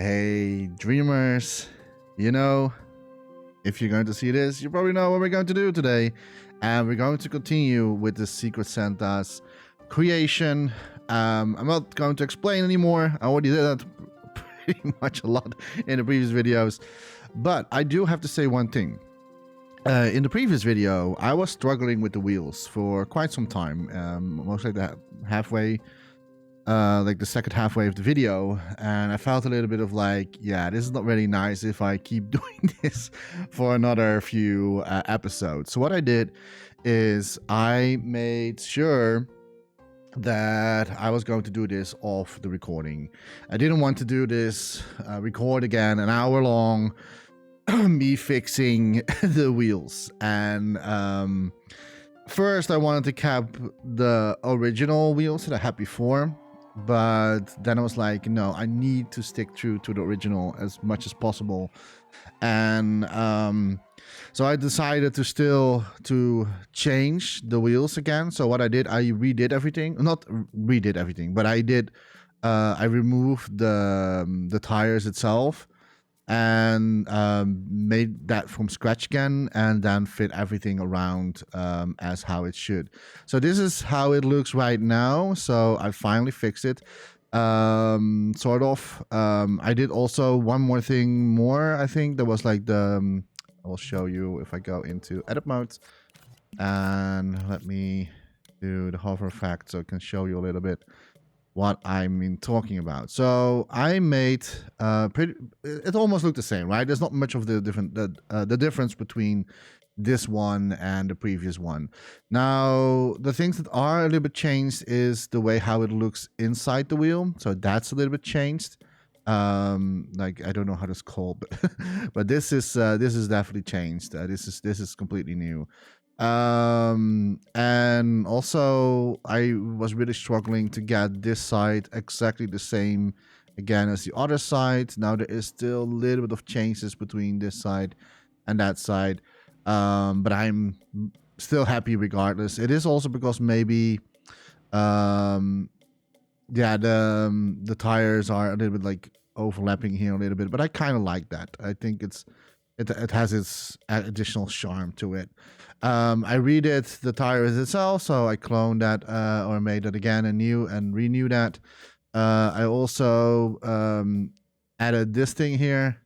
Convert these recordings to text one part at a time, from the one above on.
Hey, dreamers, you know, if you're going to see this, you probably know what we're going to do today. And we're going to continue with the Secret Santa's creation. I'm not going to explain anymore. I already did that pretty much a lot in the previous videos. But I do have to say one thing. In the previous video, I was struggling with the wheels for quite some time, most like the halfway, like the second halfway of the video, and I felt a little bit of like, yeah, this is not really nice if I keep doing this for another few episodes. So what I did is I made sure that I was going to do this off the recording. I didn't want to do this, record again an hour long, me fixing the wheels. And first I wanted to cap the original wheels that I had before, but then I was like, no, I need to stick true to the original as much as possible. And so I decided to change the wheels again. So what I did, I redid everything. Not redid everything, but I removed the tires itself and made that from scratch again, and then fit everything around as how it should. So this is how it looks right now. So I finally fixed it, sort of. I did also one more thing more. I think there was like the I will show you if I go into edit mode, and let me do the hover effect so I can show you a little bit what I'm talking about. So I made it almost looked the same, right? There's not much of the difference between this one and the previous one. Now, the things that are a little bit changed is the way how it looks inside the wheel. So that's a little bit changed. Like, I don't know how this is called, but this is definitely changed. This is completely new. And also I was really struggling to get this side exactly the same again as the other side. Now there is still a little bit of changes between this side and that side, but I'm still happy regardless. It is also because maybe yeah, the tires are a little bit like overlapping here a little bit, but I kind of like that. I think it has its additional charm to it. I redid the tires itself, so I cloned that or made it again and renew that. I also added this thing here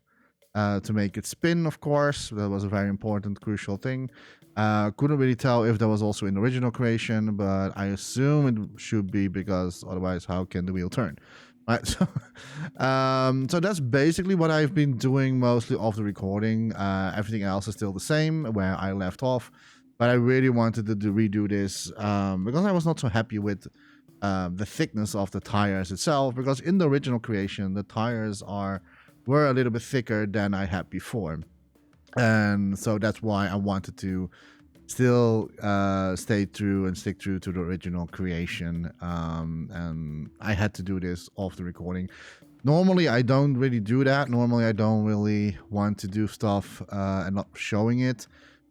to make it spin, of course. That was a very important, crucial thing. Couldn't really tell if that was also in the original creation, but I assume it should be, because otherwise how can the wheel turn? Right, so so that's basically what I've been doing mostly off the recording. Everything else is still the same where I left off, but I really wanted to redo this because I was not so happy with the thickness of the tires itself, because in the original creation the tires were a little bit thicker than I had before, and so that's why I wanted to still stay true and stick true to the original creation, and I had to do this off the recording. Normally I don't really do that. Normally I don't really want to do stuff and not showing it,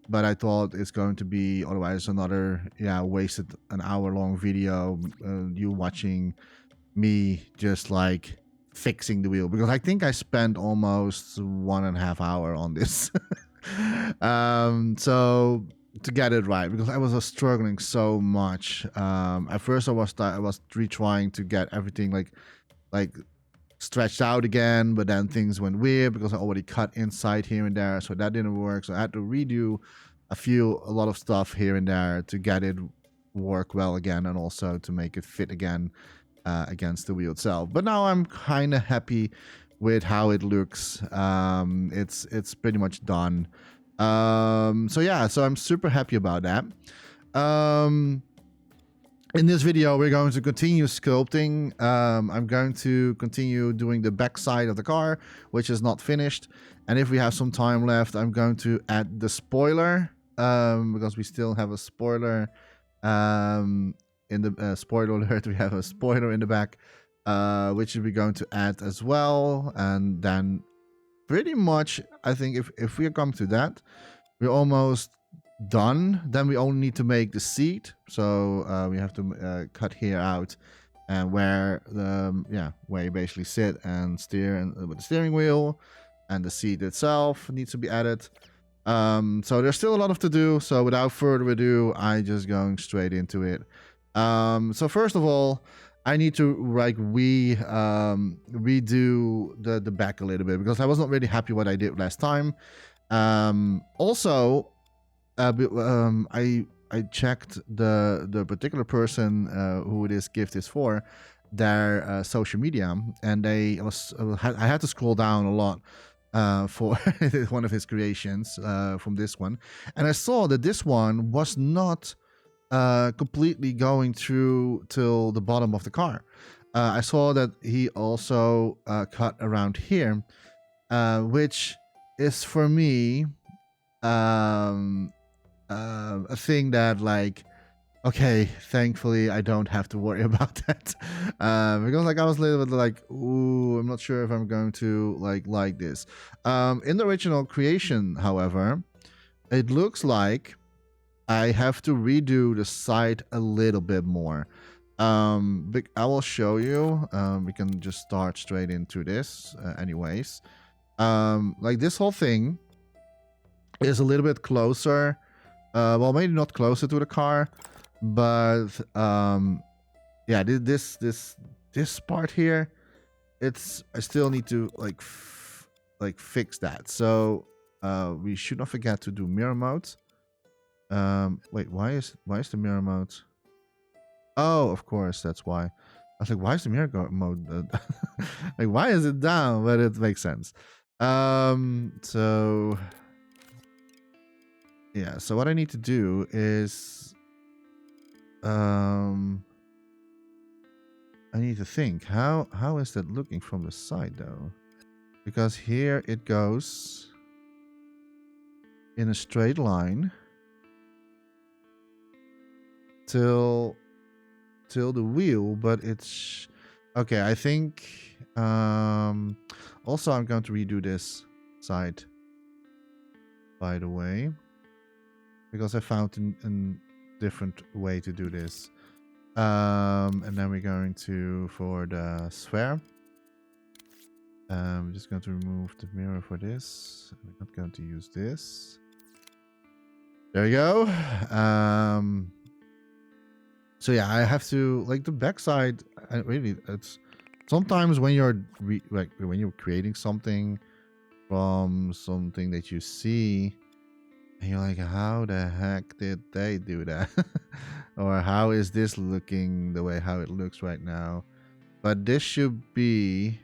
but I thought it's going to be otherwise another wasted an hour-long video, you watching me just like fixing the wheel, because I think I spent almost 1.5 hours on this. So to get it right, because I was struggling so much. At first I was retrying to get everything like stretched out again, but then things went weird because I already cut inside here and there, so that didn't work. So I had to redo a lot of stuff here and there to get it work well again, and also to make it fit again against the wheel itself. But now I'm kind of happy with how it looks. It's pretty much done. So yeah, so I'm super happy about that. In this video we're going to continue sculpting. I'm going to continue doing the back side of the car, which is not finished, and if we have some time left I'm going to add the spoiler, because we still have a spoiler in the spoiler alert, we have a spoiler in the back, which we're going to add as well. And then pretty much I think if we come to that, we're almost done. Then we only need to make the seat, so we have to cut here out and where where you basically sit and steer and with the steering wheel, and the seat itself needs to be added. So there's still a lot of to do. So without further ado, I just going straight into it. So first of all, I need to like redo the back a little bit because I was not really happy what I did last time. Also, I checked the particular person who this gift is for, their social media, and I had to scroll down a lot for one of his creations from this one, and I saw that this one was not completely going through till the bottom of the car. I saw that he also cut around here, which is for me a thing that, like, okay, thankfully I don't have to worry about that, because like I was a little bit like, ooh, I'm not sure if I'm going to like this. In the original creation, however, it looks like I have to redo the side a little bit more. But I will show you. We can just start straight into this anyways. Like this whole thing is a little bit closer, well, maybe not closer to the car, but yeah, this part here, I still need to like fix that. So we should not forget to do mirror mode. Wait, why is the mirror mode? Oh, of course, that's why. I was like, why is the mirror mode like, why is it down? But it makes sense. So yeah, so what I need to do is I need to think, how is that looking from the side though? Because here it goes in a straight line till the wheel, but it's okay. I think also I'm going to redo this side, by the way, because I found a different way to do this. And then we're going to, for the sphere, I'm just going to remove the mirror for this. We're not going to use this. There we go. So yeah, I have to, like, the backside. Really, it's sometimes when you're when you're creating something from something that you see, and you're like, how the heck did they do that? Or how is this looking the way how it looks right now? But this should be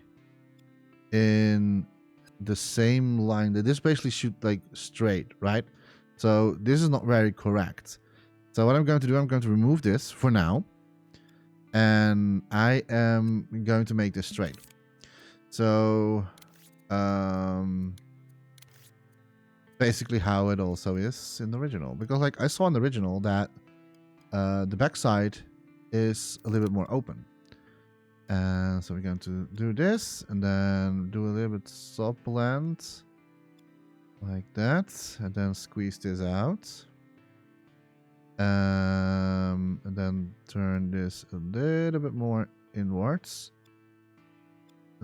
in the same line. That this basically should like straight, right? So this is not very correct. So what I'm going to do, I'm going to remove this for now, and I am going to make this straight. So basically how it also is in the original, because like I saw in the original that the backside is a little bit more open. And so we're going to do this and then do a little bit soft blend like that, and then squeeze this out. And then turn this a little bit more inwards,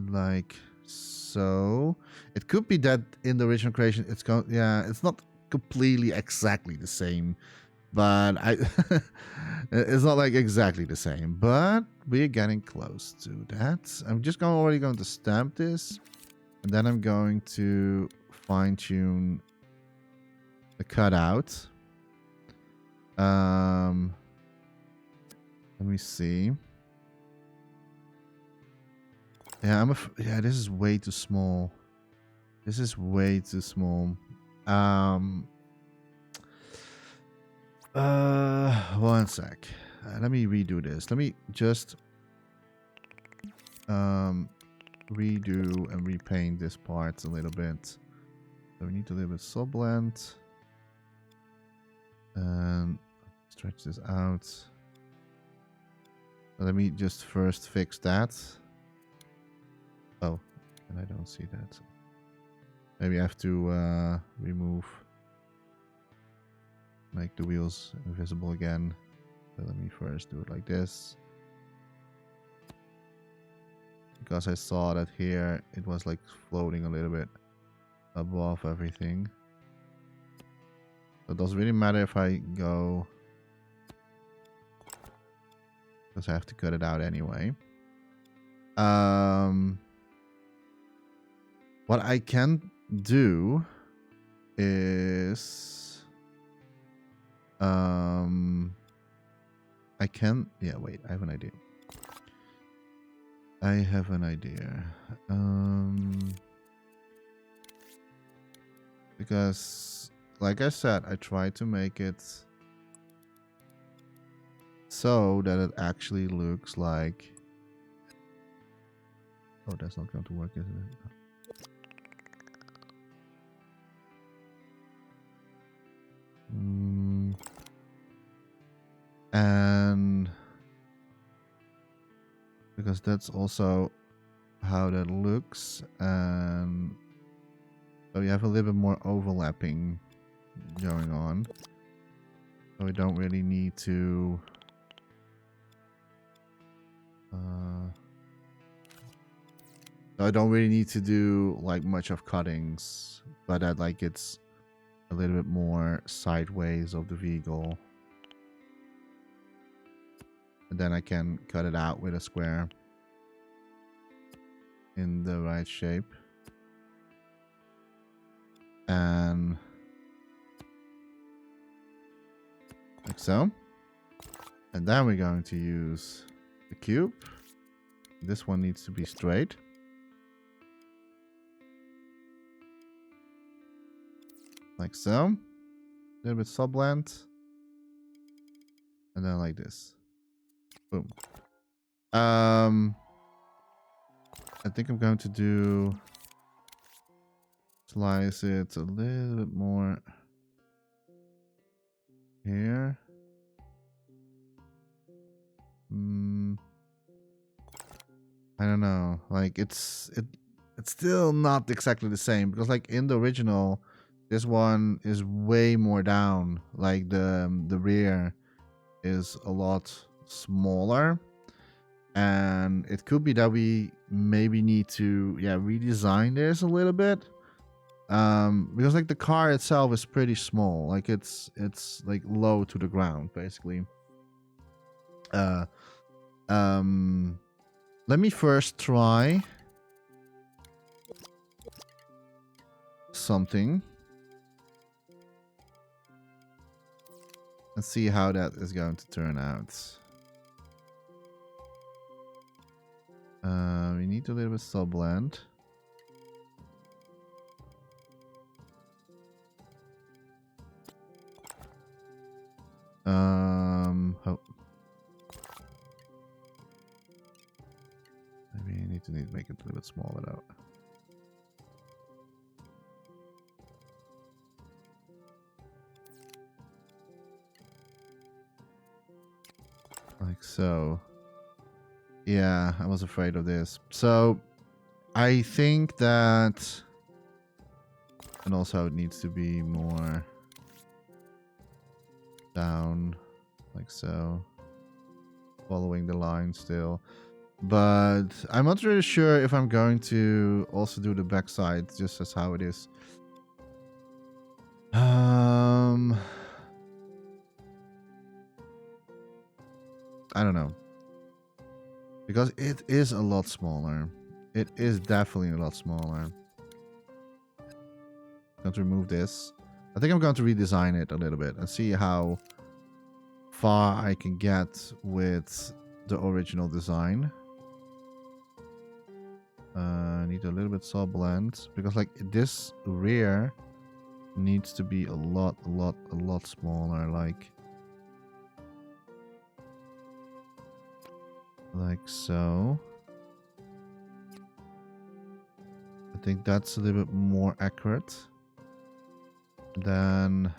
like so. It could be that in the original creation it's it's not completely exactly the same, but it's not like exactly the same, but we're getting close to that. I'm just already going to stamp this, and then I'm going to fine tune the cutout. Let me see. Yeah, this is way too small. This is way too small. One sec. Let me redo this. Let me just redo and repaint this part a little bit. So we need a little bit sub blend and stretch this out. Let me just first fix that. Oh, and I don't see that. Maybe I have to make the wheels invisible again. So let me first do it like this. because I saw that here it was like floating a little bit above everything. So it doesn't really matter if I go, because I have to cut it out anyway. What I can do is I can, yeah, wait, I have an idea. Because like I said, I tried to make it so that it actually looks like, oh, that's not going to work, is it? And because that's also how that looks, and so you have a little bit more overlapping going on, so we don't really need to I don't really need to do like much of cuttings, but that like it's a little bit more sideways of the vehicle. And then I can cut it out with a square in the right shape. And like so. And then we're going to use the cube. This one needs to be straight. Like so. A little bit subland. And then like this. Boom. I think I'm going to do slice it a little bit more here. I don't know. Like it's still not exactly the same, because like in the original, this one is way more down. Like the rear is a lot smaller, and it could be that we maybe need to redesign this a little bit, because like the car itself is pretty small. Like it's like low to the ground basically. Let me first try something and see how that is going to turn out. We need a little bit subland. Oh. Maybe I need to make it a little bit smaller though. Like so. Yeah, I was afraid of this. So I think that, and also it needs to be more down, like so, following the line still. But I'm not really sure if I'm going to also do the backside just as how it is. I don't know, because it is a lot smaller. It is definitely a lot smaller. I'm going to remove this. I think I'm going to redesign it a little bit and see how far I can get with the original design. I need a little bit subland, because like this rear needs to be a lot smaller, like so. I think that's a little bit more accurate than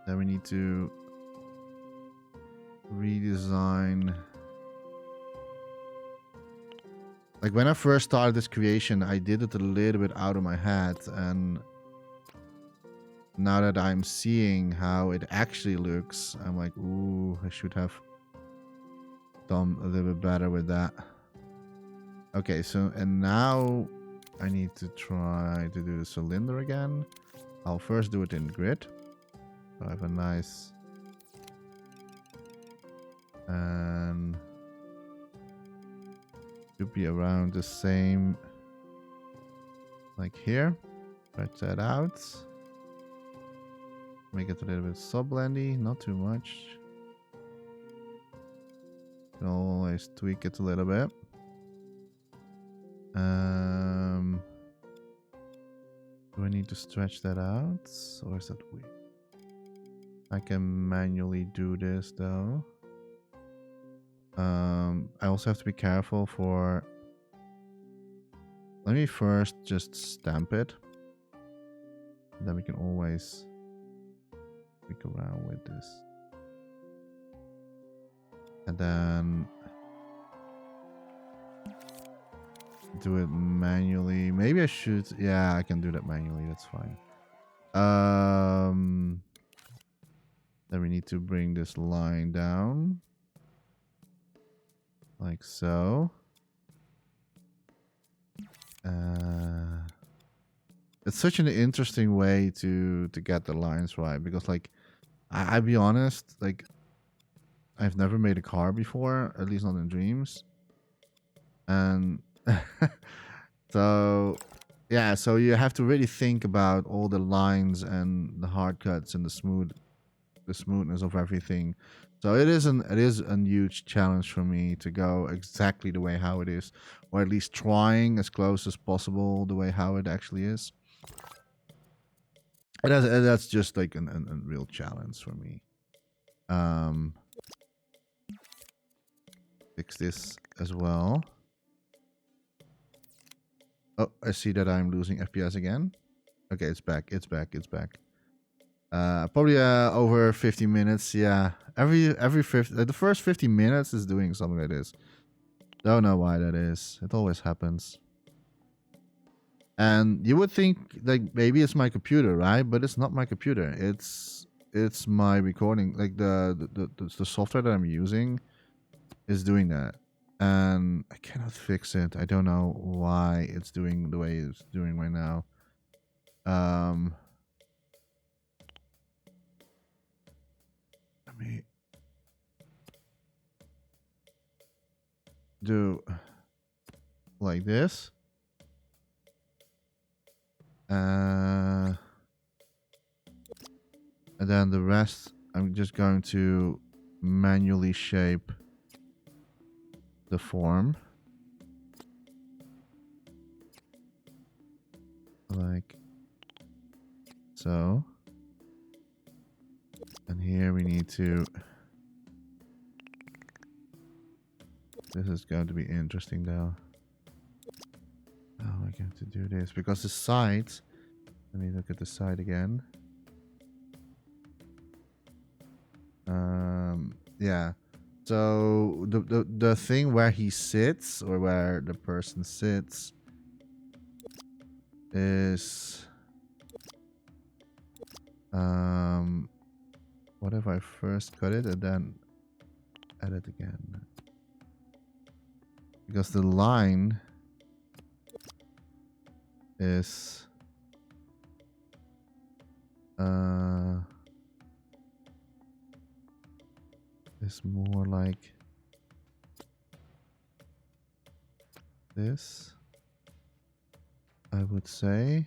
then we need to redesign. Like when I first started this creation, I did it a little bit out of my head, and now that I'm seeing how it actually looks, I'm like, ooh, I should have done a little bit better with that. Okay, so, and now I need to try to do the cylinder again. I'll first do it in grid. So I have a nice... And... should be around the same... like here. Stretch that out. Make it a little bit sub-blendy, not too much. Can always tweak it a little bit. Do I need to stretch that out? Or is that weird? I can manually do this though. I also have to be careful for... Let me first just stamp it. Then we can always tweak around with this. And then do it manually. Maybe I should... Yeah, I can do that manually. That's fine. Then we need to bring this line down. Like so. It's such an interesting way to get the lines right. Because, like, I'll be honest, like, I've never made a car before. At least not in dreams. And... so... yeah, so you have to really think about all the lines and the hard cuts and the smoothness of everything. So it is a huge challenge for me to go exactly the way how it is, or at least trying as close as possible the way how it actually is. And that's just like a real challenge for me. Fix this as well. Oh, I see that I'm losing FPS again. Okay, it's back. It's back. It's back. Probably over 50 minutes. Yeah, every 50, the first 50 minutes is doing something like this. Don't know why that is. It always happens. And you would think like maybe it's my computer, right? But it's not my computer. It's my recording. Like the software that I'm using is doing that. And I cannot fix it. I don't know why it's doing the way it's doing right now. Let me do like this. And then the rest, I'm just going to manually shape the form. Like so. And here we need to... This is going to be interesting though. How am I going to do this? Because the sides... Let me look at the side again. Yeah. So the thing where he sits, or where the person sits, is... what if I first cut it and then edit again? Because the line is more like this, I would say.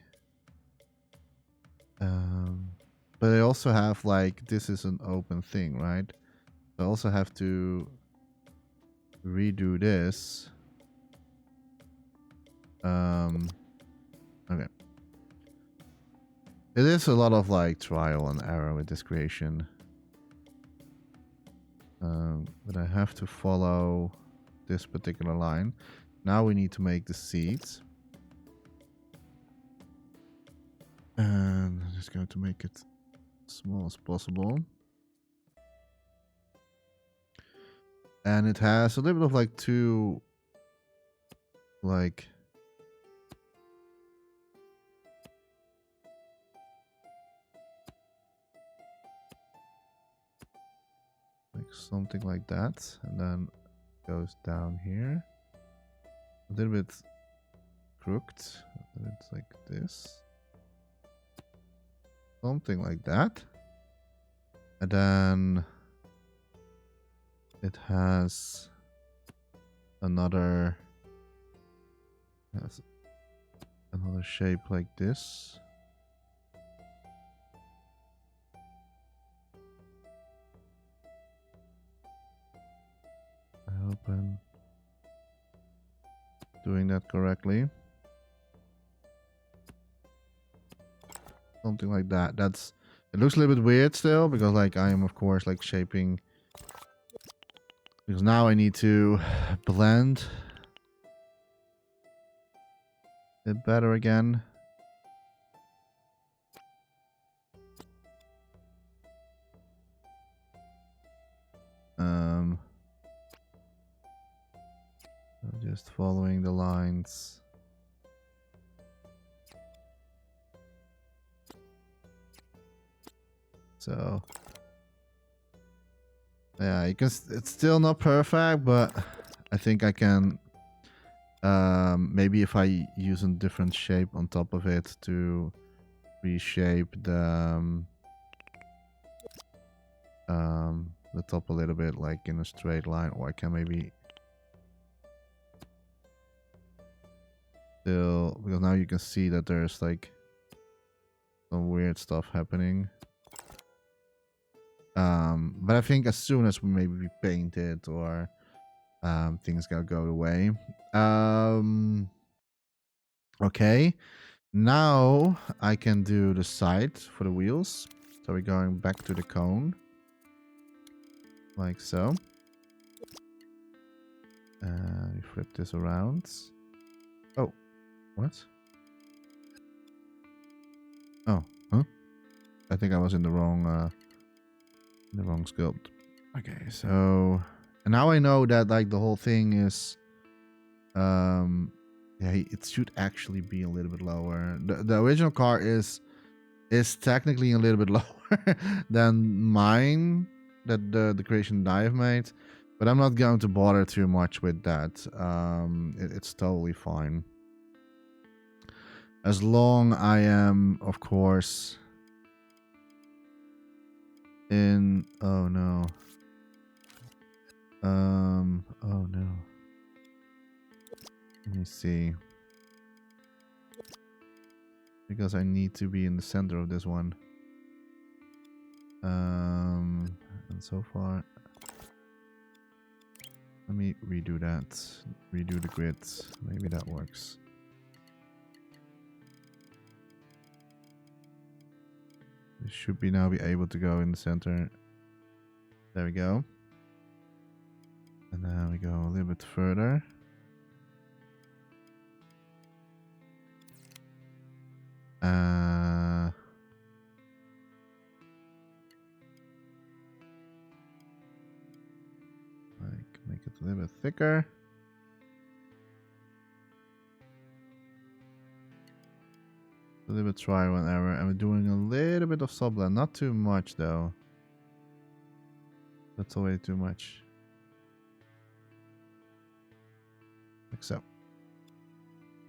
But I also have like, this is an open thing, right? I also have to redo this. Okay. It is a lot of like trial and error with this creation. But I have to follow this particular line. Now we need to make the seats. And I'm just going to make it as small as possible. And it has a little bit of like two, like, like something like that, and then goes down here. A little bit crooked. It's like this. Something like that. And then it has another shape like this. I hope I'm doing that correctly. Something like that. It looks a little bit weird still, because like I am of course like shaping, because now I need to blend it better again. Just following the lines. So yeah, you can. It's still not perfect, but I think I can. Maybe if I use a different shape on top of it to reshape the top a little bit, like in a straight line, or I can maybe still, because now you can see that there's like some weird stuff happening. But I think as soon as we maybe paint it or things gotta go away. Okay, now I can do the side for the wheels. So we're going back to the cone, like so. We flip this around. Oh, what? Oh, huh? I think I was in the wrong sculpt. Okay, so and now I know that like the whole thing is, yeah, it should actually be a little bit lower. The original car is technically a little bit lower than mine, that the creation that I've made, but I'm not going to bother too much with that. It's totally fine, as long I am, of course, in. Oh no. Oh no. Let me see. Because I need to be in the center of this one. And so far, let me redo that. Redo the grid. Maybe that works. This should be now be able to go in the center. There we go. And then we go a little bit further. Like make it a little bit thicker. A little bit trial and error, and we're doing a little bit of subblend, not too much though. That's already too much. Like so.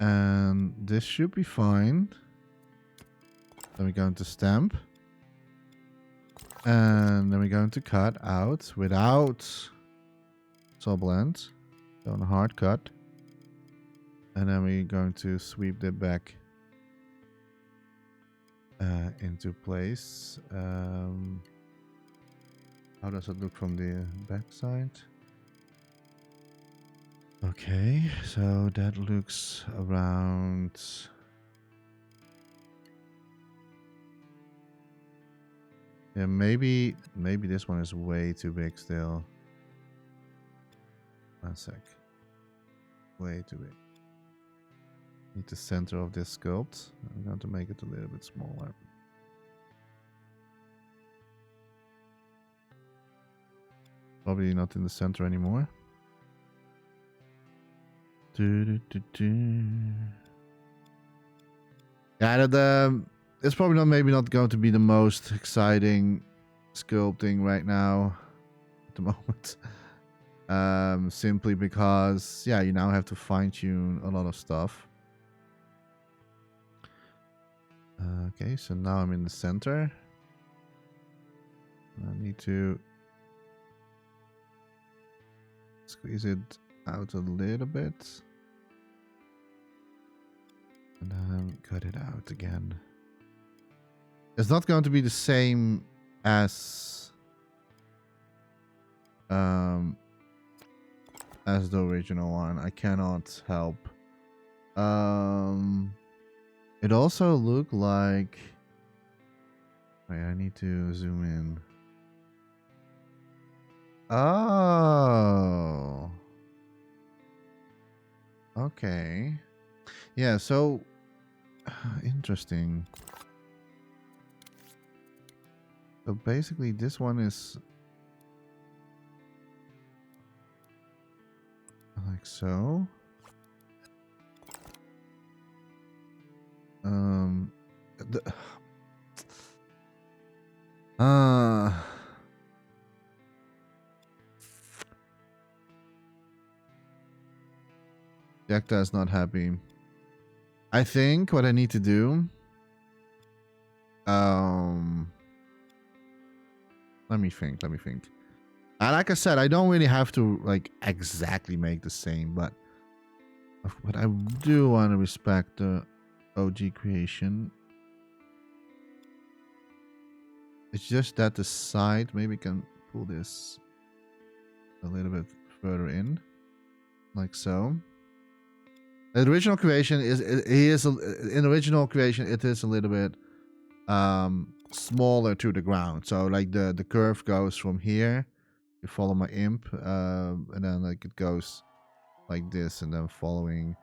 And this should be fine. Then we're going to stamp. And then we're going to cut out without subblend. So on a hard cut. And then we're going to sweep that back into place. How does it look from the back side? Okay, so that looks around. Yeah, maybe this one is way too big still. One sec. Way too big. Need the center of this sculpt. I'm going to make it a little bit smaller. Probably not in the center anymore. Yeah, it's probably maybe not going to be the most exciting sculpting right now. the moment. Simply because, yeah, you now have to fine-tune a lot of stuff. Okay, so now I'm in the center. I need to squeeze it out a little bit. And then cut it out again. It's not going to be the same as the original one. I cannot help. It also looked like... Wait, I need to zoom in. Oh. Okay. Yeah, so... interesting. So basically this one is... like so. Jechta is not happy. I think what I need to do... let me think. Like I said, I don't really have to like exactly make the same, but I do want to respect the OG creation. It's just that the side maybe can pull this a little bit further in, like so. The original creation is in original creation it is a little bit smaller to the ground. So like the curve goes from here. You follow my imp, and then like it goes like this, and then following.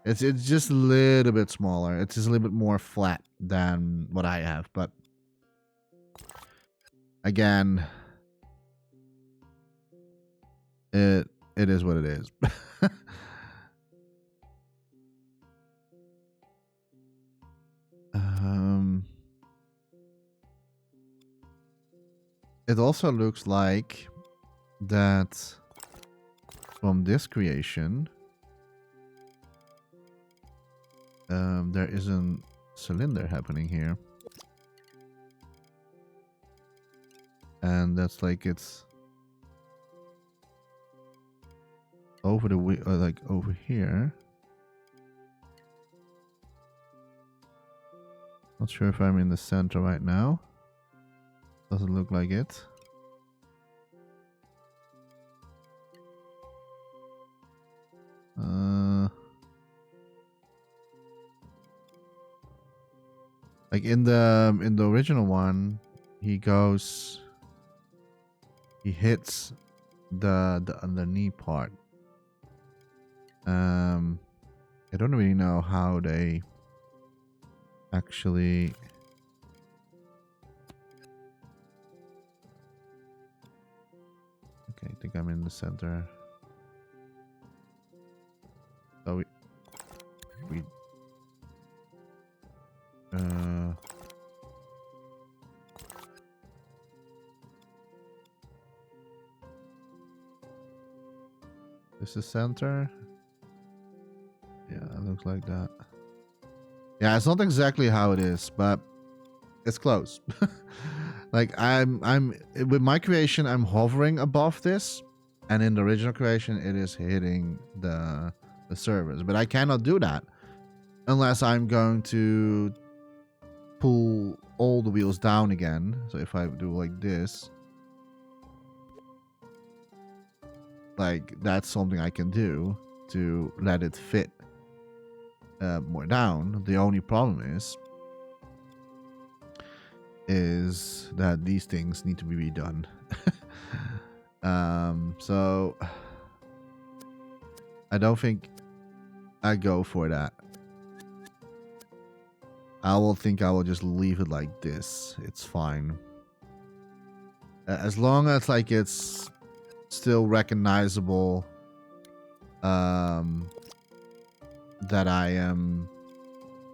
It's just a little bit smaller. It's just a little bit more flat than what I have, but again, it is what it is. It also looks like that from this creation, there is a cylinder happening here. And that's like it's over the like over here. Not sure if I'm in the center right now. Doesn't look like it. Like in the original one, he hits the underneath part. I don't really know how they actually. Okay, I think I'm in the center. So we this is center. Yeah, it looks like that. Yeah, it's not exactly how it is, but it's close. Like I'm with my creation, I'm hovering above this, and in the original creation, it is hitting the surface. But I cannot do that unless I'm going to pull all the wheels down again. So if I do like this, like that's something I can do to let it fit more down. The only problem is that these things need to be redone. So I don't think I go for that. I will just leave it like this. It's fine. As long as like it's still recognizable that I am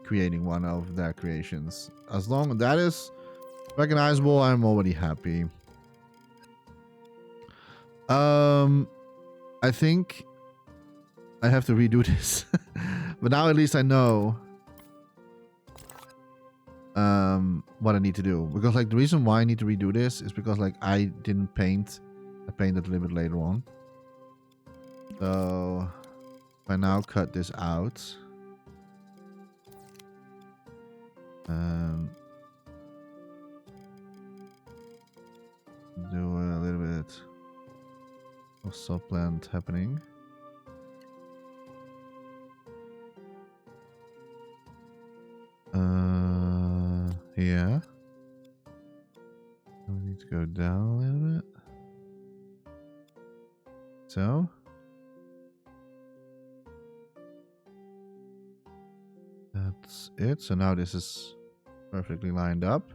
creating one of their creations. As long as that is recognizable, I'm already happy. I think I have to redo this. But now at least I know what I need to do. Because like the reason why I need to redo this is because like I didn't paint. I painted a little bit later on. So if I now cut this out. Do a little bit of subplant happening. Yeah. We need to go down a little bit. So. That's it. So now this is perfectly lined up.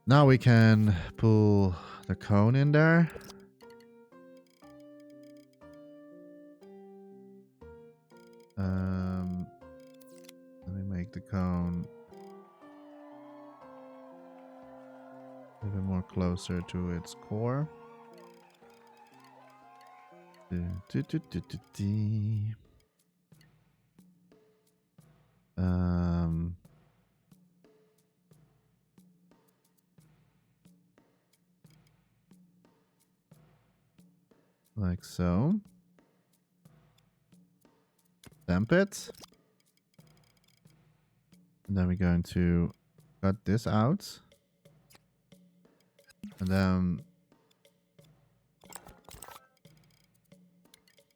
Now we can pull the cone in there. Let me make the cone a little more closer to its core. Like so. Stamp it. And then we're going to cut this out. And then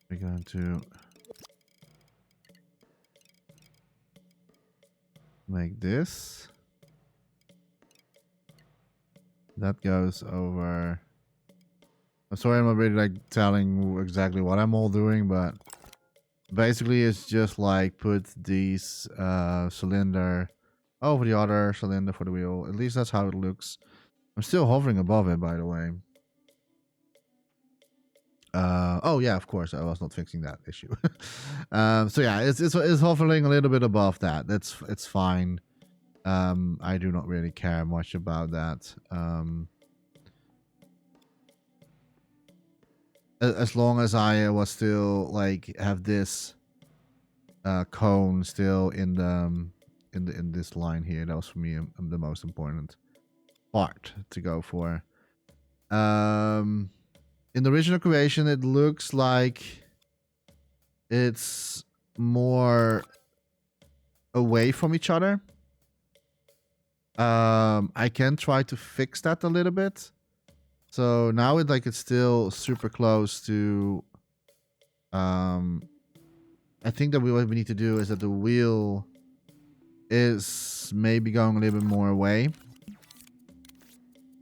we're going to make this. That goes over. I'm sorry, I'm not really like telling exactly what I'm all doing, but basically it's just like put these cylinder over the other cylinder for the wheel. At least that's how it looks. I'm still hovering above it, by the way. Oh yeah, of course, I was not fixing that issue. So yeah, it's hovering a little bit above that. It's fine. I do not really care much about that. As long as I was still like have this cone still in this line here, that was for me the most important part to go for. In the original creation, it looks like it's more away from each other. I can try to fix that a little bit. So now it's still super close to. I think that what we need to do is that the wheel is maybe going a little bit more away.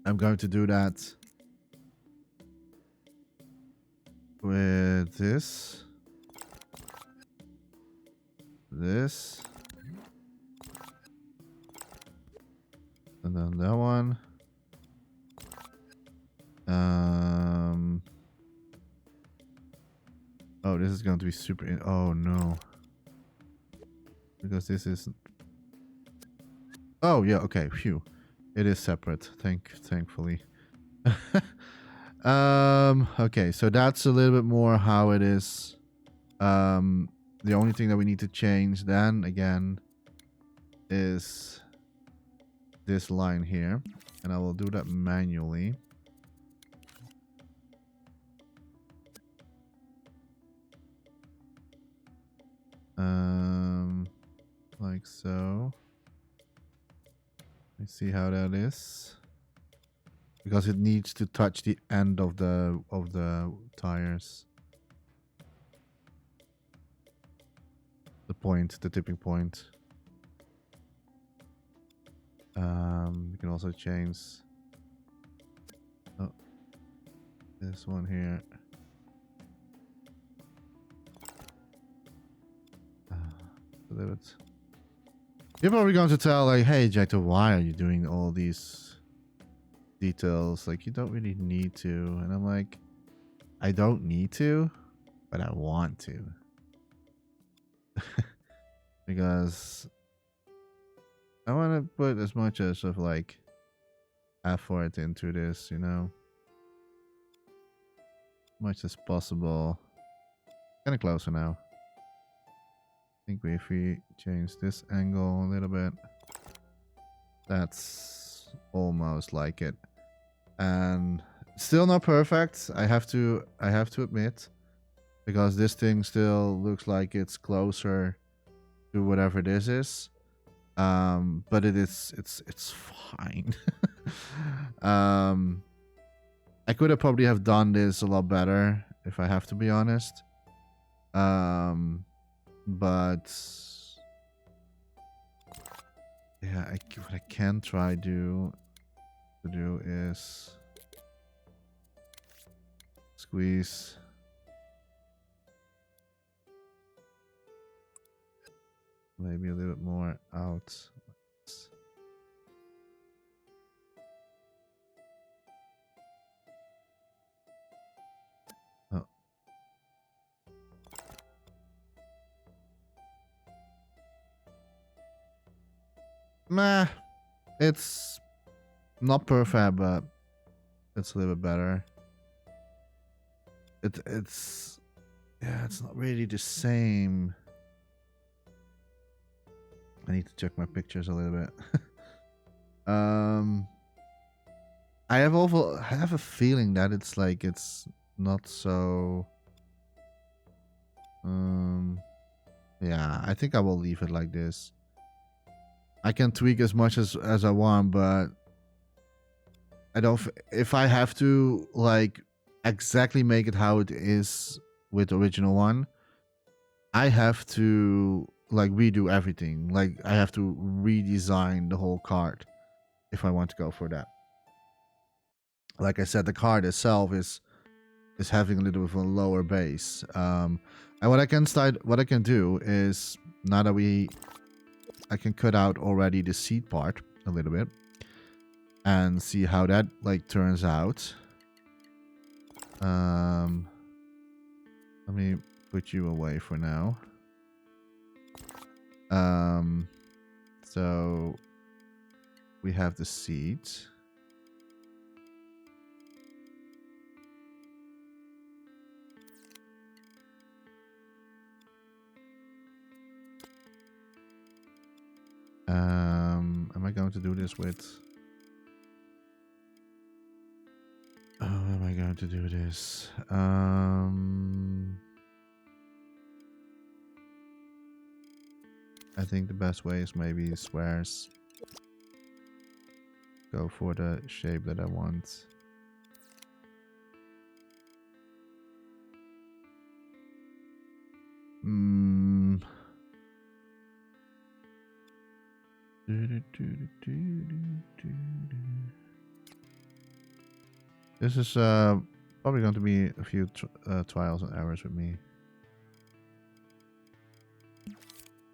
I'm going to do that with this. And then that one. Oh, this is going to be super. Oh no. Because this is. Oh yeah. Okay. Phew. It is separate. Thankfully. Okay. So that's a little bit more how it is. The only thing that we need to change then again is this line here, and I will do that manually. Like so. Let's see how that is, because it needs to touch the end of the tires. The tipping point. You can also change this one here. A little bit. You're probably going to tell like, hey Jechta, why are you doing all these details? Like, you don't really need to. And I'm like, I don't need to, but I want to. Because I want to put as much as of like effort into this, you know. much as possible. Kind of closer now. I think if we change this angle a little bit, that's almost like it. And still not perfect. I have to admit, because this thing still looks like it's closer to whatever this is. But it's fine. I could have probably have done this a lot better if I have to be honest. But yeah, what I can try to do is squeeze maybe a little bit more out. Oh. Meh. It's not perfect, but it's a little bit better. It's yeah, it's not really the same. I need to check my pictures a little bit. I have a feeling that it's like it's not so. Yeah, I think I will leave it like this. I can tweak as much as I want, but I don't. If I have to like exactly make it how it is with the original one, I have to like redo everything. Like I have to redesign the whole card if I want to go for that. Like I said, the card itself is having a little bit of a lower base. And what I can do is now that I can cut out already the seed part a little bit and see how that like turns out. Let me put you away for now. So we have the seeds. Am I going to do this with? Oh, am I going to do this? I think the best way is maybe squares. Go for the shape that I want. This is probably going to be a few trials and errors with me.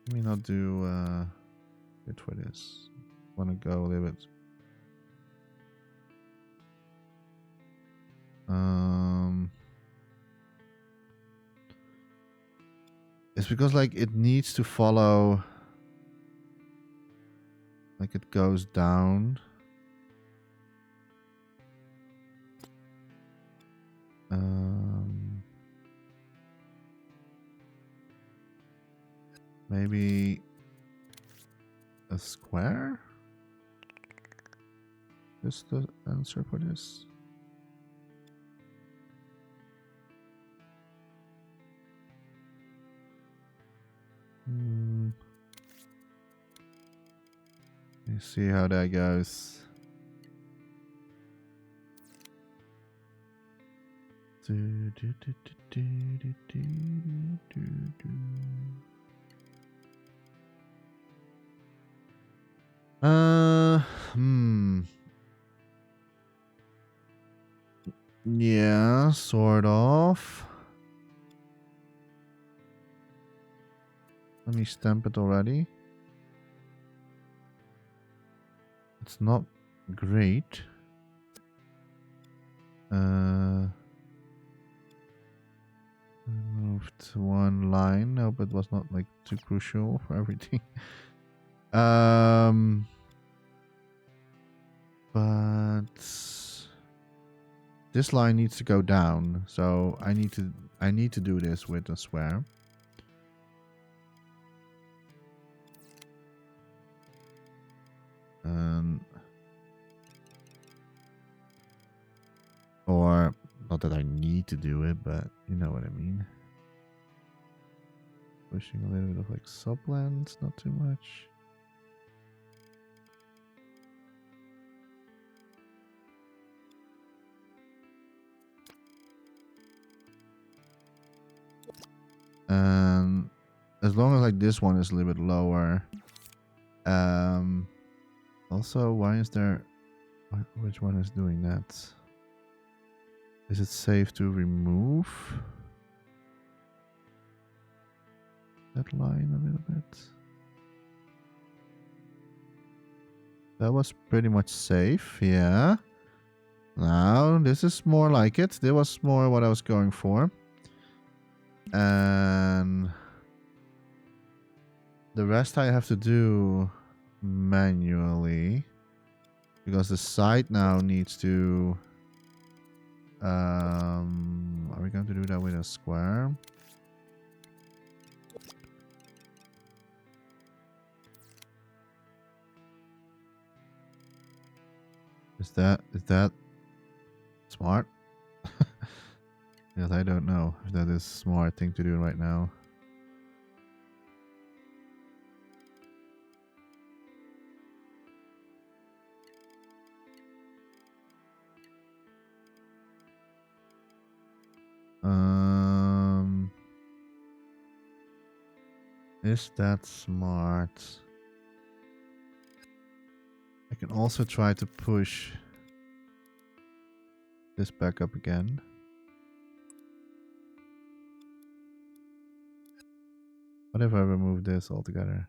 Let me not do it for this. Want to go a little bit. It's because like it needs to follow. Like it goes down. Maybe a square? Is the answer for this? Let's see how that goes. Yeah, sort of. Let me stamp it already. It's not great. I moved one line. No, but it was not like too crucial for everything. But this line needs to go down. So I need to do this with a square. Or not that I need to do it, but you know what I mean. Pushing a little bit of like sublands, not too much. And as long as like this one is a little bit lower. Also, why is there? Which one is doing that? Is it safe to remove that line a little bit? That was pretty much safe, yeah. Now, this is more like it. This was more what I was going for. And the rest I have to do manually. Because the side now needs to... are we going to do that with a square? Is that smart? Because I don't know if that is a smart thing to do right now. Is that smart? I can also try to push this back up again. What if I remove this altogether?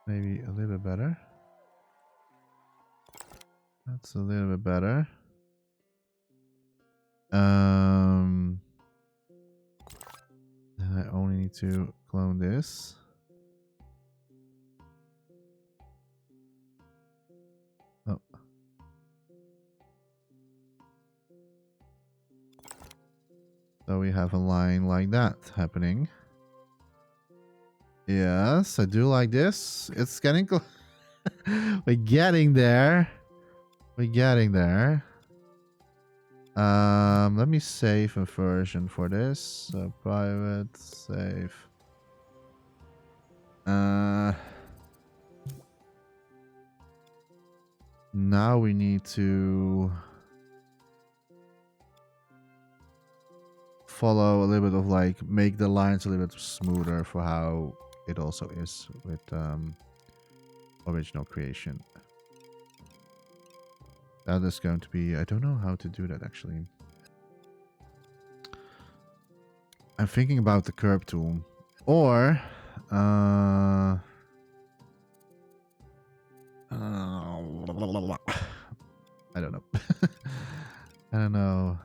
Maybe a little bit better. That's a little bit better. Then I only need to clone this. Oh. So we have a line like that happening. Yes, I do like this. It's getting close. We're getting there. We're getting there. Let me save a version for this. So private save. Now we need to follow a little bit of like make the lines a little bit smoother for how it also is with original creation. That is going to be, I don't know how to do that actually. I'm thinking about the curve tool. Or I don't know. I don't know.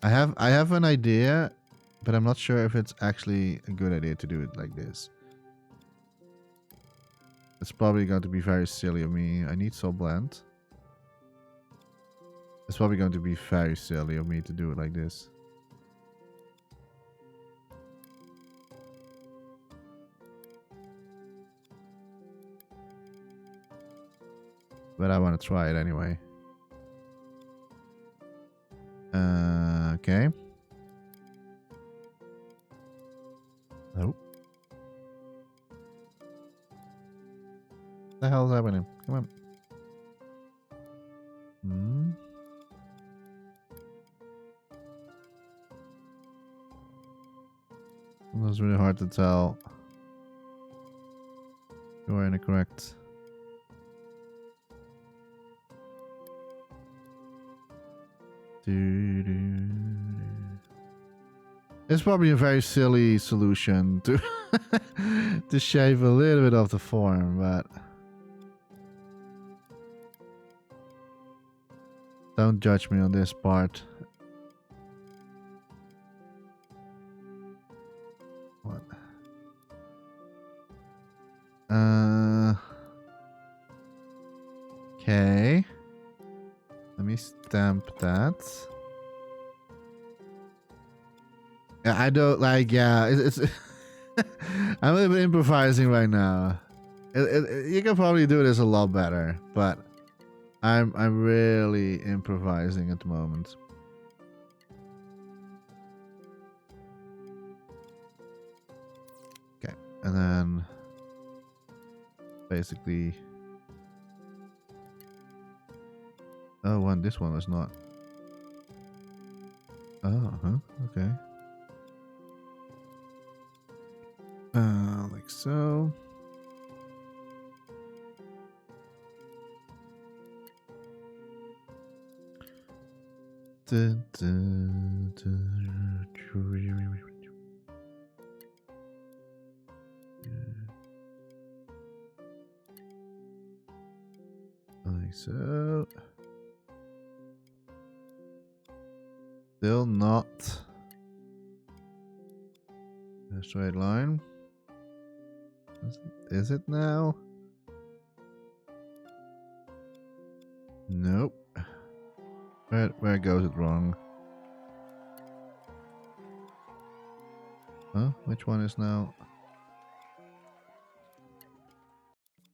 I have an idea, but I'm not sure if it's actually a good idea to do it like this. It's probably going to be very silly of me. I need so blend. It's probably going to be very silly of me to do it like this. But I want to try it anyway. Okay. Nope. What the hell is happening? Come on. It was really hard to tell. You are incorrect. It's probably a very silly solution to to shave a little bit of the form, but don't judge me on this part. What? Okay. Let me stamp that. Yeah, I don't like. Yeah, it's I'm a little bit improvising right now. You can probably do this a lot better, but I'm really improvising at the moment. Okay, and then basically, oh, this one was not. Oh, huh. Okay. Like so. Like so. Still not a straight line. Is it now? Nope. Where goes it wrong? Huh? Which one is now?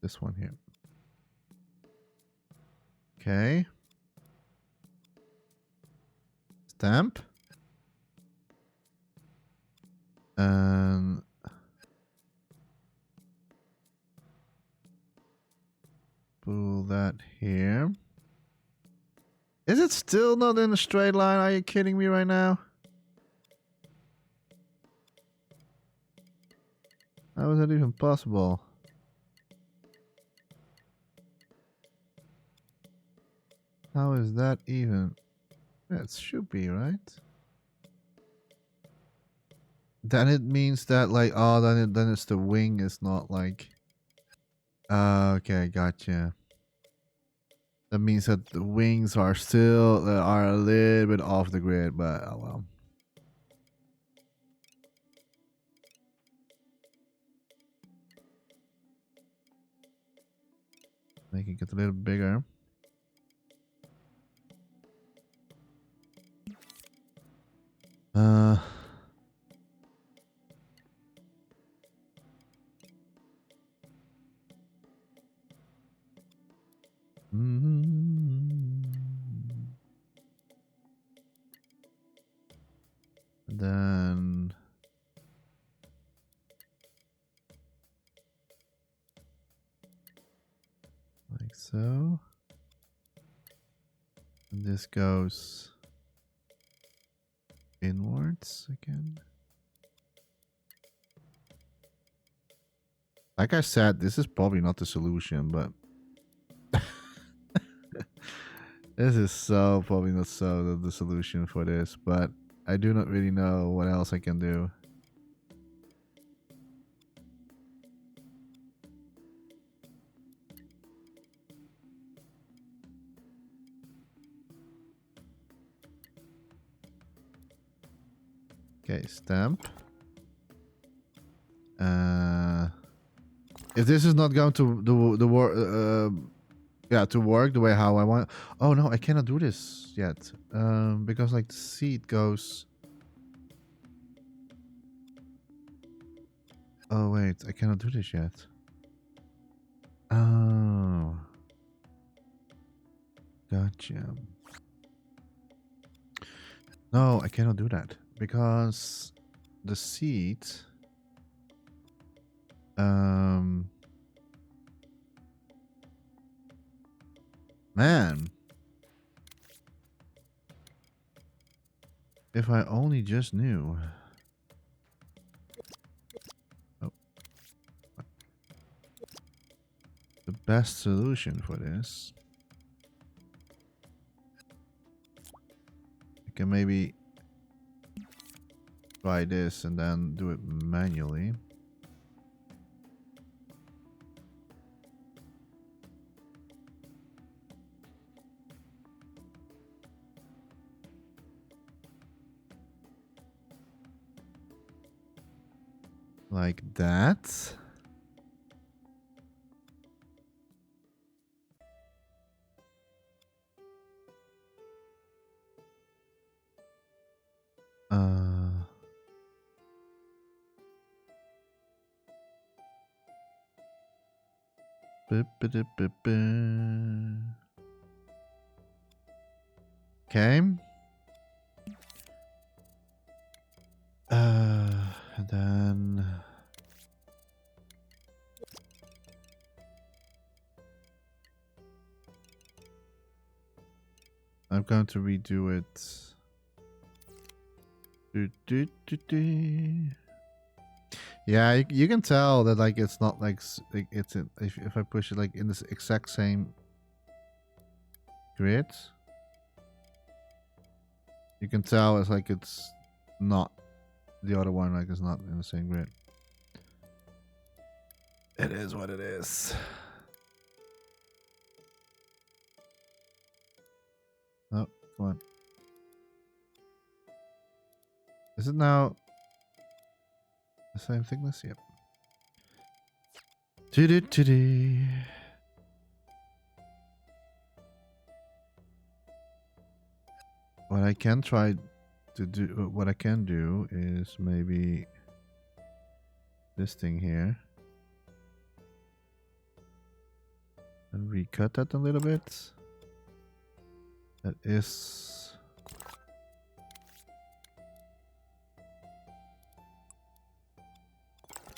This one here. Okay. Stamp. And pull that here. Is it still not in a straight line? Are you kidding me right now? How is that even possible? How is that even? That should be, right? Then it means that like, oh, then it's the wing is not like. Okay, gotcha. That means that the wings are still are a little bit off the grid, but oh well. Make it a little bigger. And then like so. And this goes inwards again. Like I said, this is probably not the solution, but this is so probably not so the solution for this, but I do not really know what else I can do. Okay, stamp. If this is not going to the work, yeah, to work the way how I want. Oh no, I cannot do this yet. Because like the seed goes. Oh wait, I cannot do this yet. Oh, gotcha. No, I cannot do that because the seed. Man, if I only just knew. Oh. The best solution for this. I can maybe try this and then do it manually. Like that. Okay. And then I'm going to redo it. Yeah, you can tell that like it's not like it's in, if I push it like in this exact same grid, you can tell it's like it's not the other one, like it's not in the same grid. It is what it is. Oh, come on. Is it now the same thickness? Yep. What I can try to do, what I can do is maybe this thing here and recut that a little bit. That is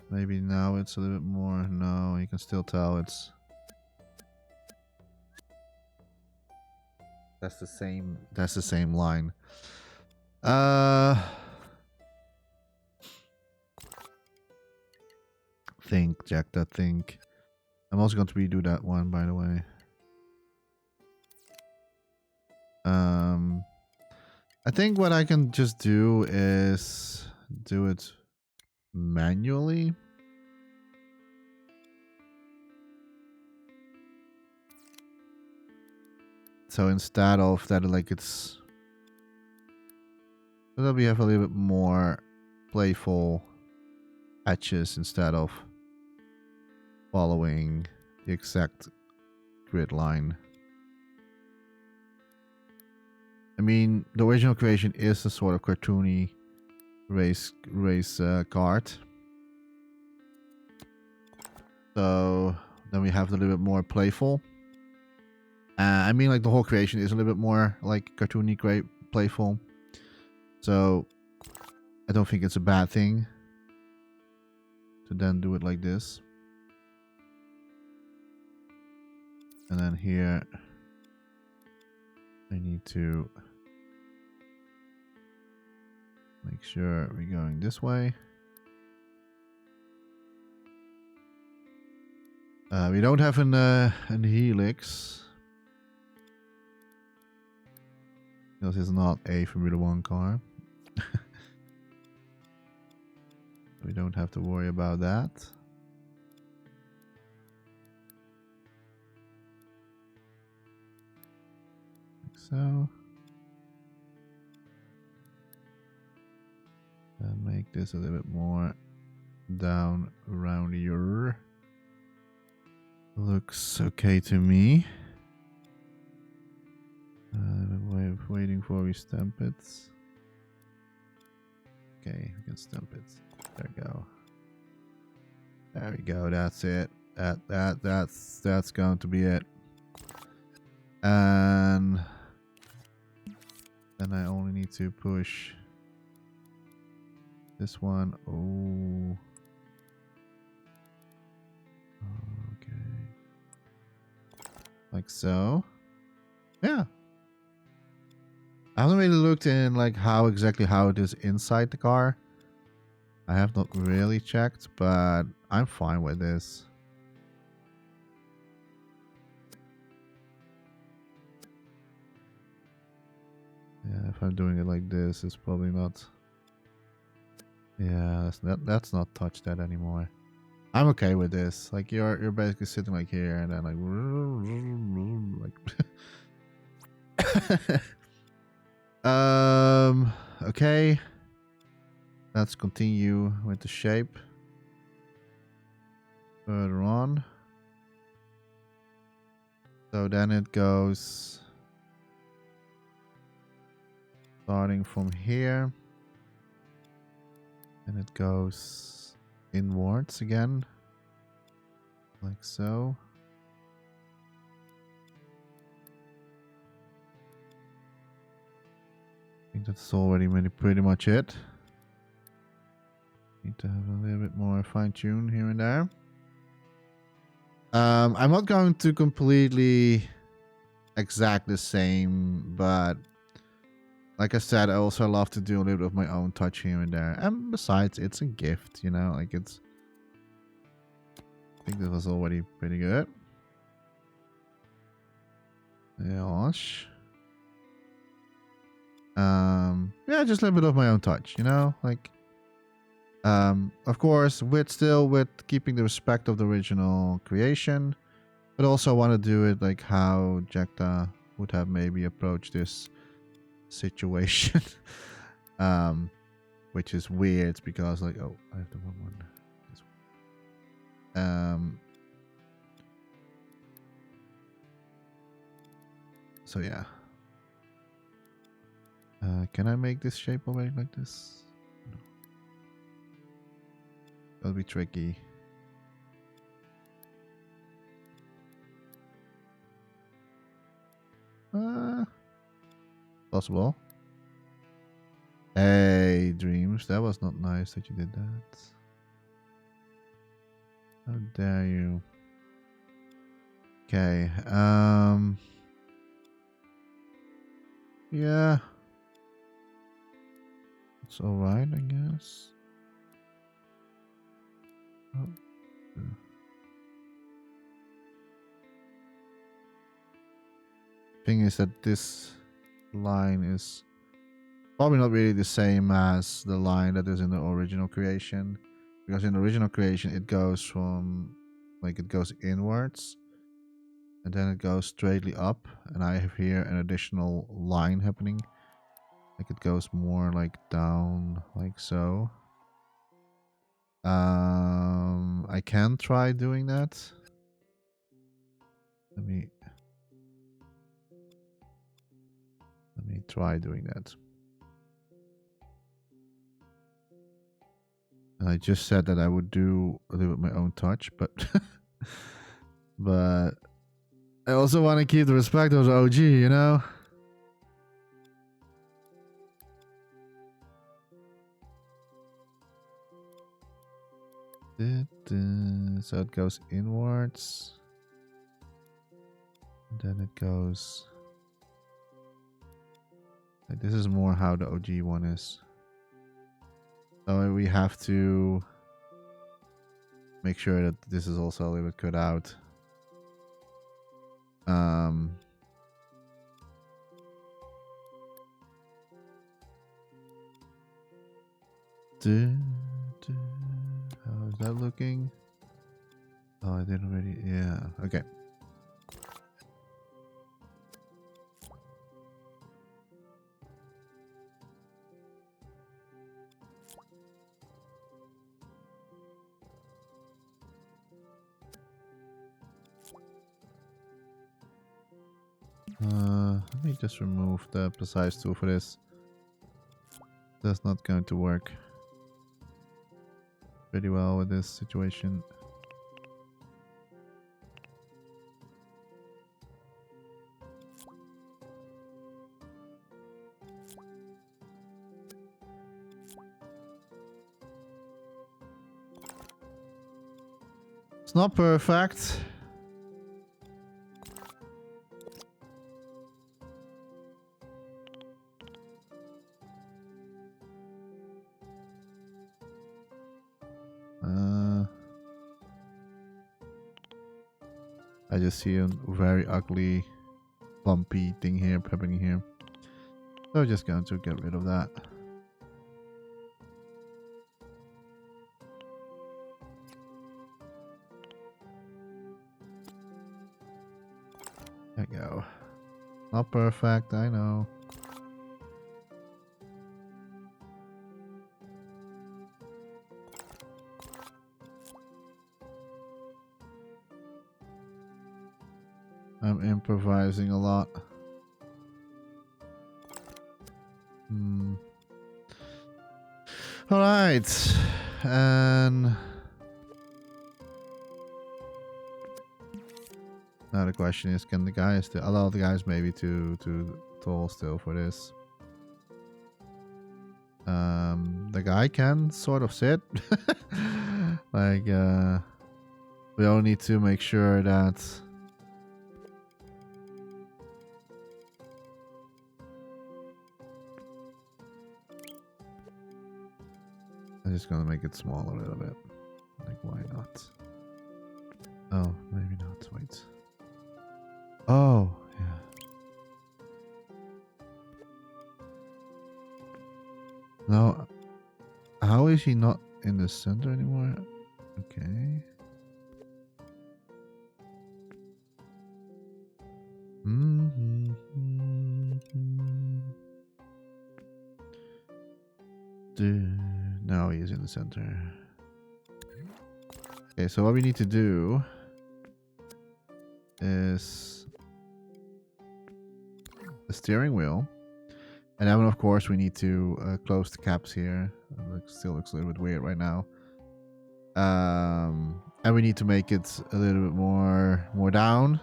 maybe now it's a little bit more. No, you can still tell it's that's the same line. Think, Jechta, think. I'm also going to redo that one, by the way. I think what I can just do is do it manually. So instead of that, like it's, so that we have a little bit more playful patches instead of following the exact grid line. I mean, the original creation is a sort of cartoony race kart. So then we have a little bit more playful. I mean, like the whole creation is a little bit more like cartoony, great, playful. So I don't think it's a bad thing to then do it like this. And then here, I need to make sure we're going this way. We don't have an helix. This is not a Formula 1 car. We don't have to worry about that. Like so. And make this a little bit more down around here. Looks okay to me. Waiting for we stamp it. Okay, we can stamp it. There we go. There we go. That's it. That's going to be it. And then I only need to push this one. Oh. Okay. Like so. Yeah. I haven't really looked in like how it is inside the car. I have not really checked, but I'm fine with this. Yeah, if I'm doing it like this, it's probably not. Yeah, let's not touch that anymore. I'm okay with this. Like you're basically sitting like here and then like okay. Let's continue with the shape. Further on. So then it goes starting from here. And it goes inwards again. Like so. think that's already pretty much it. Need to have a little bit more fine-tune here and there. I'm not going to completely exact the same, but like I said, I also love to do a little bit of my own touch here and there. And besides, it's a gift, you know, like it's... I think this was already pretty good. Gosh. Yeah, just a little bit of my own touch, you know, like... of course, with keeping the respect of the original creation, but also want to do it like how Jechta would have maybe approached this situation. Which is weird because like, oh, I have the wrong one. This one. So yeah. Can I make this shape already like this? No. That'll be tricky. Possible. Hey, Dreams, that was not nice that you did that. How dare you? Okay, yeah. It's alright, I guess. Oh. Thing is that this line is probably not really the same as the line that is in the original creation, because in the original creation it goes from like it goes inwards and then it goes straightly up, and I have here an additional line happening, like it goes more like down like so. I can try doing that. Let me try doing that. And I just said that I would do a little bit my own touch, but but I also want to keep the respect of the OG, you know? So it goes inwards. And then it goes... Like this is more how the OG one is. So we have to make sure that this is also a little bit cut out. How is that looking? Oh, I didn't really... Yeah, okay. Let me just remove the precise tool for this. That's not going to work pretty well with this situation. It's not perfect. I just see a very ugly, bumpy thing here, happening here. So I'm just going to get rid of that. There we go. Not perfect, I know. I'm improvising a lot. All right, and now the question is, can the guys allow the guys maybe to tall still for this? The guy can sort of sit. Like, we all need to make sure that I'm just gonna make it small a little bit. Like, why not? Oh, maybe not. Wait. Oh, yeah. No. How is he not in the center anymore? Okay. Now he is in the center. Okay, so what we need to do is the steering wheel. And then, of course, we need to close the caps here. It still looks a little bit weird right now. And we need to make it a little bit more down,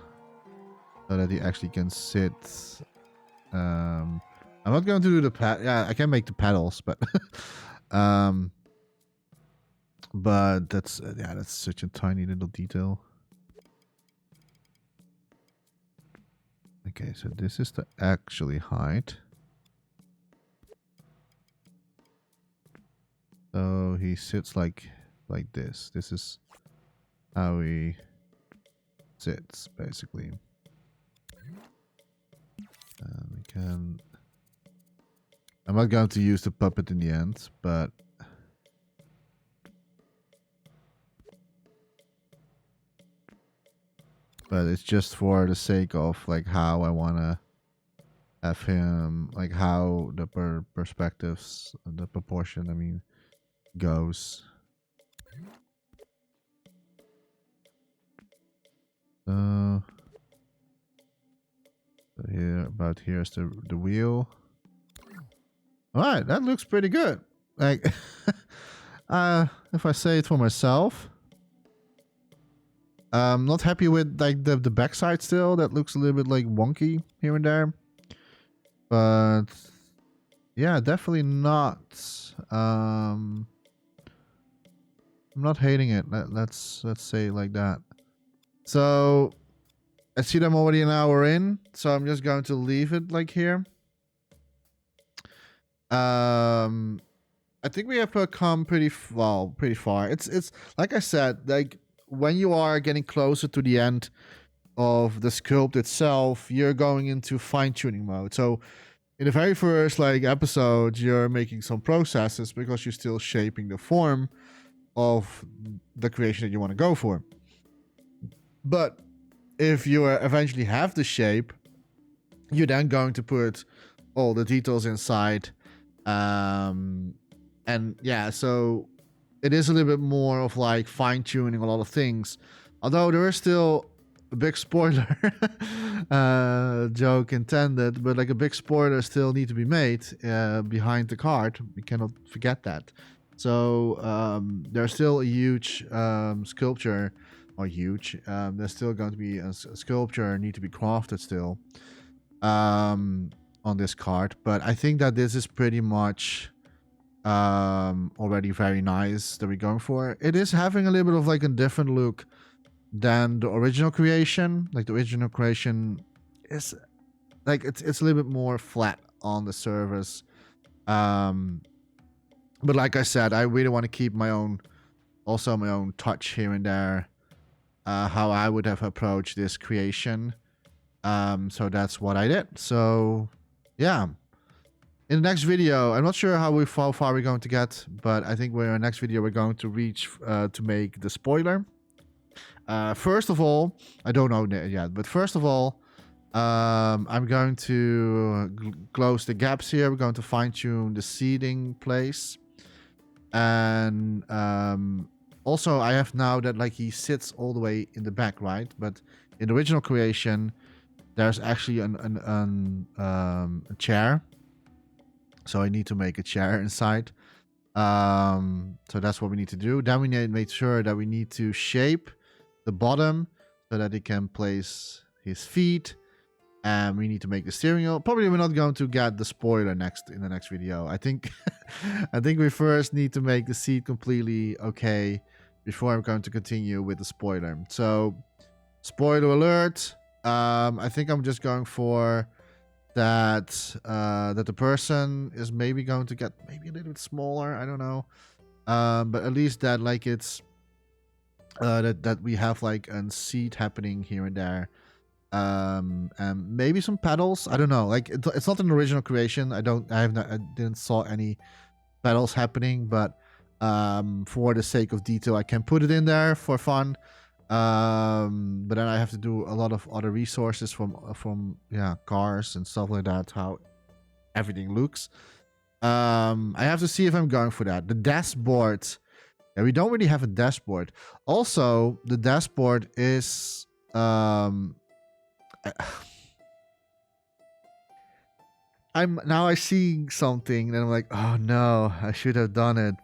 so that he actually can sit. I'm not going to do the pad. Yeah, I can make the pedals, but but that's that's such a tiny little detail. Okay, so this is the actually height. So he sits like this. This is how he sits, basically. And we can... I'm not going to use the puppet in the end, but... But it's just for the sake of, like, how I want to have him... Like, how the perspectives, the proportion, I mean, goes. So here, about here's the wheel. All right, that looks pretty good. Like, if I say it for myself, I'm not happy with like the backside still. That looks a little bit like wonky here and there. But yeah, definitely not. I'm not hating it. Let's say it like that. So I see them already an hour in, so I'm just going to leave it like here. I think we have come pretty far. It's like I said, like when you are getting closer to the end of the sculpt itself, you're going into fine-tuning mode. So in the very first like episode, you're making some processes because you're still shaping the form of the creation that you want to go for. But if you eventually have the shape, you're then going to put all the details inside. And yeah, so it is a little bit more of like fine-tuning a lot of things. Although there is still a big spoiler, joke intended, but like a big spoiler still need to be made behind the card. We cannot forget that. So there's still a huge sculpture, or huge. There's still going to be a sculpture need to be crafted still on this card. But I think that this is pretty much already very nice that we're going for. It is having a little bit of like a different look than the original creation. Like the original creation is like it's a little bit more flat on the surface. But like I said, I really want to keep my own touch here and there, how I would have approached this creation. So that's what I did. So yeah. In the next video, I'm not sure how far we're going to get, but I think in the next video we're going to reach to make the spoiler. First of all, I don't know yet, but first of all, I'm going to close the gaps here. We're going to fine-tune the seating place. And also I have now that like he sits all the way in the back, right? But in the original creation, there's actually a chair. So I need to make a chair inside. So that's what we need to do. Then we need to make sure that we need to shape the bottom so that he can place his feet. and we need to make the steering wheel. Probably we're not going to get the spoiler in the next video. I think I think we first need to make the seat completely okay before I'm going to continue with the spoiler. So spoiler alert, I think I'm just going for that that the person is maybe going to get maybe a little bit smaller. I don't know, but at least that like it's that we have like a seat happening here and there, and maybe some pedals. I don't know, like it's not an original creation. I didn't saw any pedals happening, but for the sake of detail I can put it in there for fun. But then I have to do a lot of other resources from yeah, cars and stuff like that, how everything looks. I have to see if I'm going for that. The dashboard, yeah, we don't really have a dashboard. Also, the dashboard is I'm now seeing something and I'm like, oh no, I should have done it.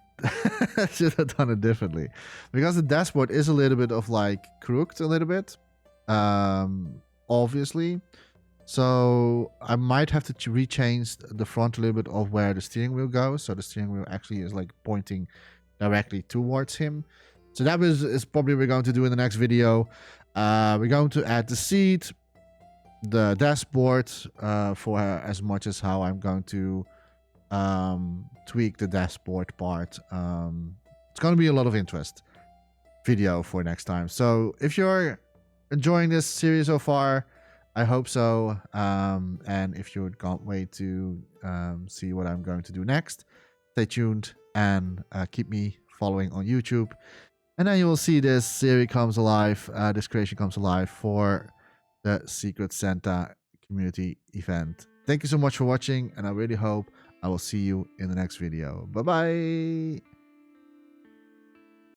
I should have done it differently, because the dashboard is a little bit of like crooked a little bit, obviously. So I might have to rechange the front a little bit of where the steering wheel goes, so the steering wheel actually is like pointing directly towards him. So that is probably we're going to do in the next video. We're going to add the seat, the dashboard, for as much as how I'm going to tweak the dashboard part. It's going to be a lot of interest video for next time. So if you're enjoying this series so far, I hope so. And if you can't wait to see what I'm going to do next, stay tuned and keep me following on YouTube. And then you will see this series comes alive, this creation comes alive for the Secret Santa community event. Thank you so much for watching, and I really hope I will see you in the next video. Bye bye.